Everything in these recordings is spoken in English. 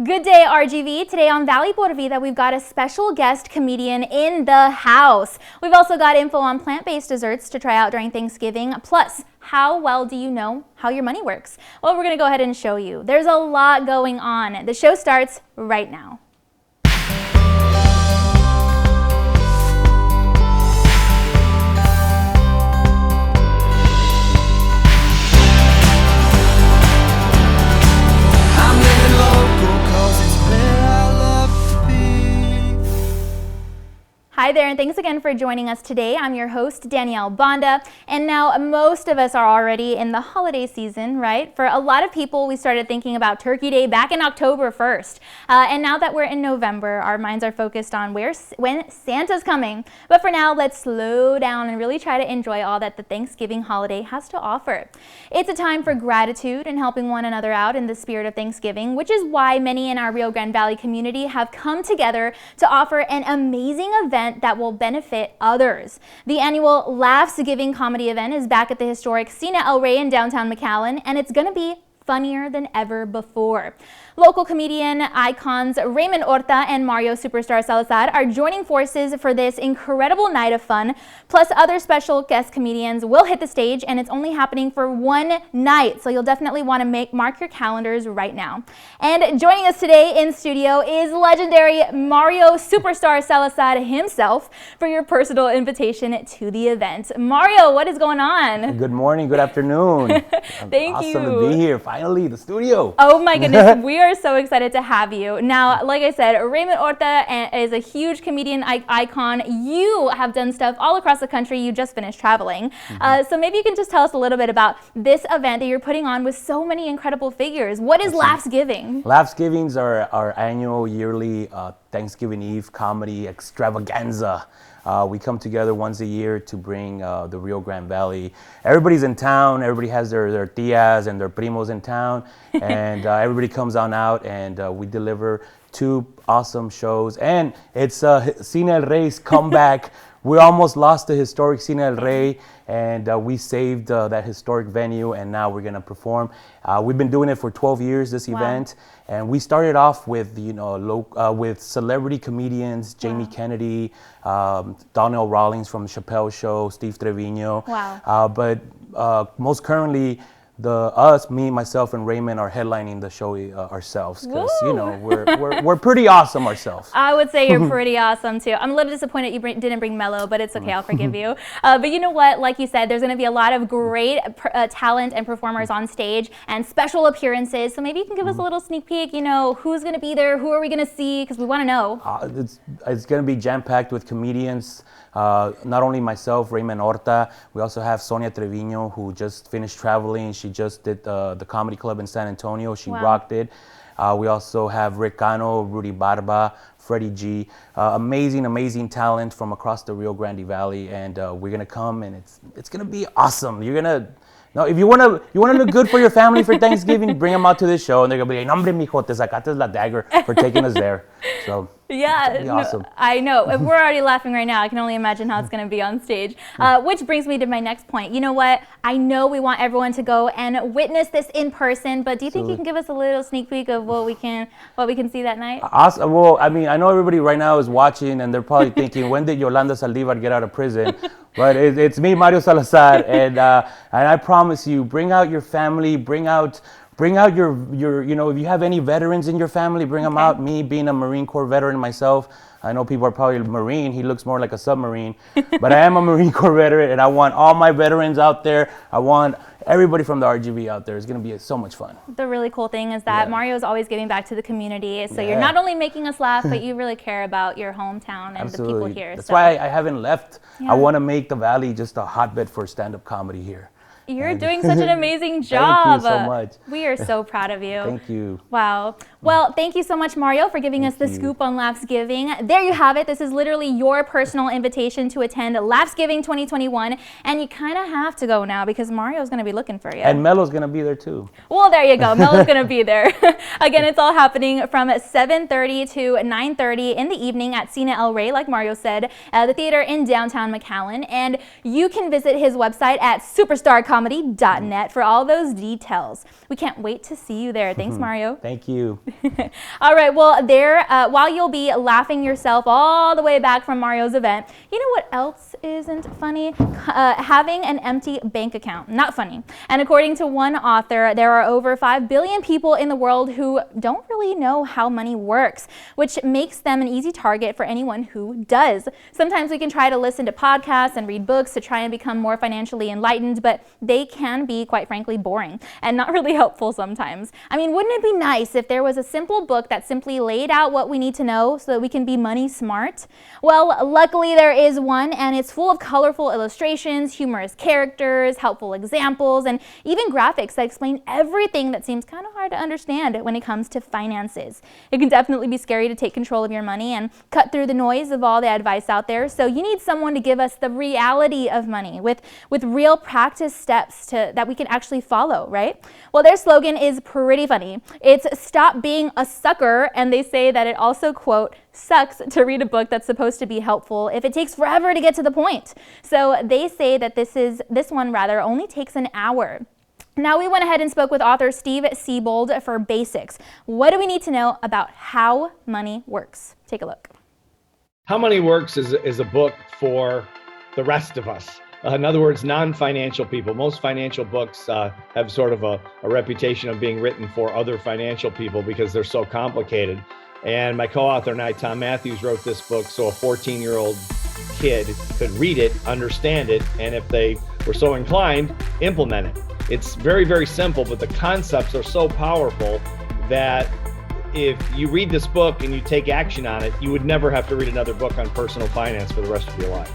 Good day, RGV. Today on Valley Por Vida, we've got a special guest comedian in the house. We've also got info on plant-based desserts to try out during Thanksgiving. Plus, how well do you know how your money works? Well, we're going to go ahead and show you. There's a lot going on. The show starts right now. Hi there, and thanks again for joining us today. I'm your host, Danielle Banda, and now most of us are already in the holiday season, right? For a lot of people, we started thinking about Turkey Day back in October 1st. And now that we're in November, our minds are focused on when Santa's coming. But for now, let's slow down and really try to enjoy all that the Thanksgiving holiday has to offer. It's a time for gratitude and helping one another out in the spirit of Thanksgiving, which is why many in our Rio Grande Valley community have come together to offer an amazing event that will benefit others. The annual Laughs Giving comedy event is back at the historic Cine El Rey in downtown McAllen, and it's going to be funnier than ever before. Local comedian icons Raymond Horta and Mario Superstar Salazar are joining forces for this incredible night of fun. Plus, other special guest comedians will hit the stage, and it's only happening for one night, so you'll definitely want to mark your calendars right now. And joining us today in studio is legendary Mario Superstar Salazar himself for your personal invitation to the event. Mario, what is going on? Good morning, good afternoon. Thank you. Awesome to be here, finally, the studio. Oh my goodness, we are so excited to have you. Now, like I said, Raymond Horta is a huge comedian icon. You have done stuff all across the country. You just finished traveling. So maybe you can just tell us a little bit about this event that you're putting on with so many incredible figures. What is Laughs Giving? Laughs Givings are our annual yearly Thanksgiving Eve comedy extravaganza. We come together once a year to bring the Rio Grande Valley. Everybody's in town. Everybody has their tias and their primos in town. And everybody comes on out, and we deliver two awesome shows. And it's Cine El Rey's comeback. We almost lost the historic Cine El Rey, and we saved that historic venue, and now we're going to perform. We've been doing it for 12 years, this event, and we started off with, with celebrity comedians, Jamie Kennedy, Danielle Rawlings from the Chappelle Show, Steve Trevino. But most currently, me, myself, and Raymond are headlining the show ourselves because we're pretty awesome ourselves. I would say you're pretty awesome too. I'm a little disappointed you didn't bring Mello, but it's okay. I'll forgive you. But you know what? Like you said, there's going to be a lot of great talent and performers on stage and special appearances. So maybe you can give us a little sneak peek. Who's going to be there? Who are we going to see? Because we want to know. It's going to be jam-packed with comedians. Not only myself, Raymond Horta, we also have Sonia Trevino, who just finished traveling. She just did the comedy club in San Antonio. She rocked it. We also have Rick Cano, Rudy Barba, Freddie G. Amazing talent from across the Rio Grande Valley, and we're gonna come, and it's gonna be awesome. You're gonna. No, if you wanna look good for your family for Thanksgiving, bring them out to this show, and they're gonna be like, "Nombre mijo, te sacaste la dagger for taking us there." So yeah, awesome. I know. We're already laughing right now. I can only imagine how it's going to be on stage. Which brings me to my next point. You know what? I know we want everyone to go and witness this in person, but do you think you can give us a little sneak peek of what we can see that night? Awesome. Well, I mean, I know everybody right now is watching, and they're probably thinking, when did Yolanda Saldivar get out of prison? But it's me, Mario Salazar, and I promise you, bring out your family, bring out your if you have any veterans in your family, bring them out. Me being a Marine Corps veteran myself, I know people are probably Marine. He looks more like a submarine, but I am a Marine Corps veteran, and I want all my veterans out there. I want everybody from the RGV out there. It's going to be so much fun. The really cool thing is that Mario is always giving back to the community. So you're not only making us laugh, but you really care about your hometown and the people here. That's why I haven't left. I want to make the Valley just a hotbed for stand-up comedy here. You're doing such an amazing job. Thank you so much. We are so proud of you. Thank you. Wow. Well, thank you so much, Mario, for giving us the scoop on Laughs Giving. There you have it. This is literally your personal invitation to attend Laughs Giving 2021. And you kind of have to go now because Mario's going to be looking for you. And Mello's going to be there too. Well, there you go. Mello's going to be there. Again, it's all happening from 7:30 to 9:30 in the evening at Cine El Rey, like Mario said, the theater in downtown McAllen. And you can visit his website at Superstar stand-upcomedy.net for all those details. We can't wait to see you there. Thanks, Mario. Thank you. All right, well, while you'll be laughing yourself all the way back from Mario's event, you know what else isn't funny? Having an empty bank account. Not funny. And according to one author, there are over 5 billion people in the world who don't really know how money works, which makes them an easy target for anyone who does. Sometimes we can try to listen to podcasts and read books to try and become more financially enlightened, but they can be, quite frankly, boring and not really helpful sometimes. I mean, wouldn't it be nice if there was a simple book that simply laid out what we need to know so that we can be money smart? Well, luckily there is one, and it's full of colorful illustrations, humorous characters, helpful examples, and even graphics that explain everything that seems kind of hard to understand when it comes to finances. It can definitely be scary to take control of your money and cut through the noise of all the advice out there, so you need someone to give us the reality of money with real practice steps that we can actually follow, right? Well, their slogan is pretty funny. It's "Stop being a sucker," and they say that it also, quote, sucks to read a book that's supposed to be helpful if it takes forever to get to the point. So they say that this one only takes an hour. Now we went ahead and spoke with author Steve Siebold for basics. What do we need to know about how money works? Take a look. How Money Works is a book for the rest of us. In other words, non-financial people. Most financial books have sort of a reputation of being written for other financial people because they're so complicated. And my co-author and I, Tom Matthews, wrote this book so a 14-year-old kid could read it, understand it, and if they were so inclined, implement it. It's very, very simple, but the concepts are so powerful that if you read this book and you take action on it, you would never have to read another book on personal finance for the rest of your life.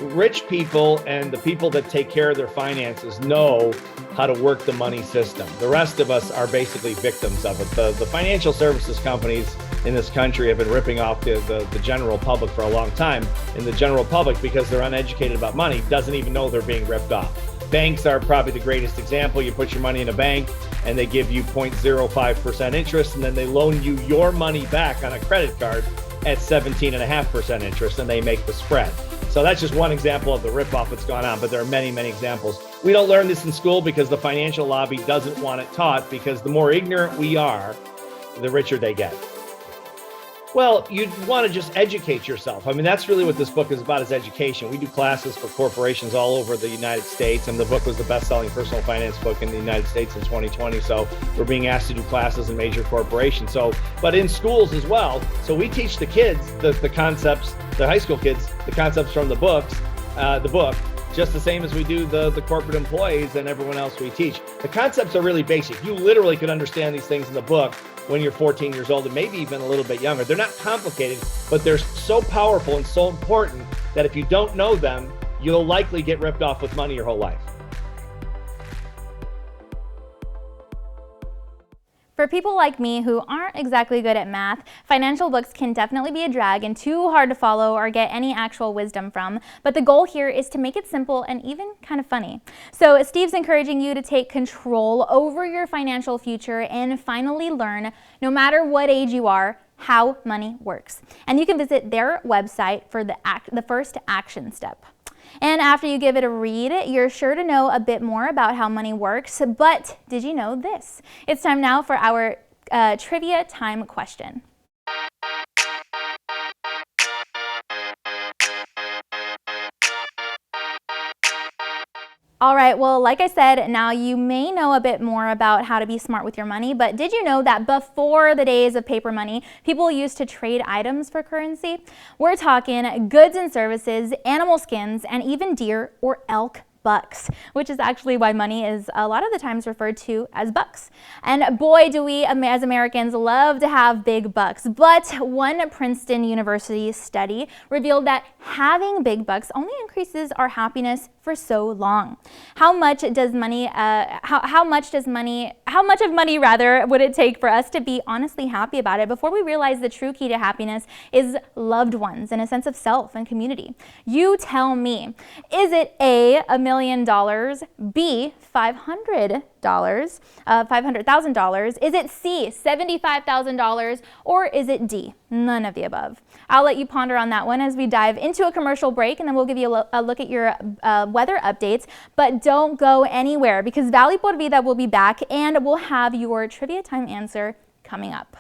Rich people and the people that take care of their finances know how to work the money system. The rest of us are basically victims of it. The financial services companies in this country have been ripping off the general public for a long time. And the general public, because they're uneducated about money, doesn't even know they're being ripped off. Banks are probably the greatest example. You put your money in a bank and they give you 0.05% interest, and then they loan you your money back on a credit card at 17.5% interest, and they make the spread. So that's just one example of the ripoff that's gone on, but there are many, many examples. We don't learn this in school because the financial lobby doesn't want it taught, because the more ignorant we are, the richer they get. Well, you'd want to just educate yourself. I mean, that's really what this book is about, is education. We do classes for corporations all over the United States, and the book was the best-selling personal finance book in the United States in 2020. So we're being asked to do classes in major corporations. But in schools as well. So we teach the kids the concepts, the high school kids, the concepts from the book, just the same as we do the corporate employees and everyone else we teach. The concepts are really basic. You literally could understand these things in the book when you're 14 years old and maybe even a little bit younger. They're not complicated, but they're so powerful and so important that if you don't know them, you'll likely get ripped off with money your whole life. For people like me who aren't exactly good at math, financial books can definitely be a drag and too hard to follow or get any actual wisdom from, but the goal here is to make it simple and even kind of funny. So Steve's encouraging you to take control over your financial future and finally learn, no matter what age you are, how money works. And you can visit their website for the first action step. And after you give it a read, you're sure to know a bit more about how money works. But did you know this? It's time now for our trivia time question. All right, well, like I said, now you may know a bit more about how to be smart with your money, but did you know that before the days of paper money, people used to trade items for currency? We're talking goods and services, animal skins, and even deer or elk bucks, which is actually why money is a lot of the times referred to as bucks. And boy, do we as Americans love to have big bucks. But one Princeton University study revealed that having big bucks only increases our happiness for so long. How much of money would it take for us to be honestly happy about it before we realize the true key to happiness is loved ones and a sense of self and community? You tell me. Is it A, $1 million million, B, $500,000? Is it C, $75,000? Or is it D, none of the above? I'll let you ponder on that one as we dive into a commercial break, and then we'll give you a look at your weather updates. But don't go anywhere, because Valley Por Vida will be back, and we'll have your trivia time answer coming up.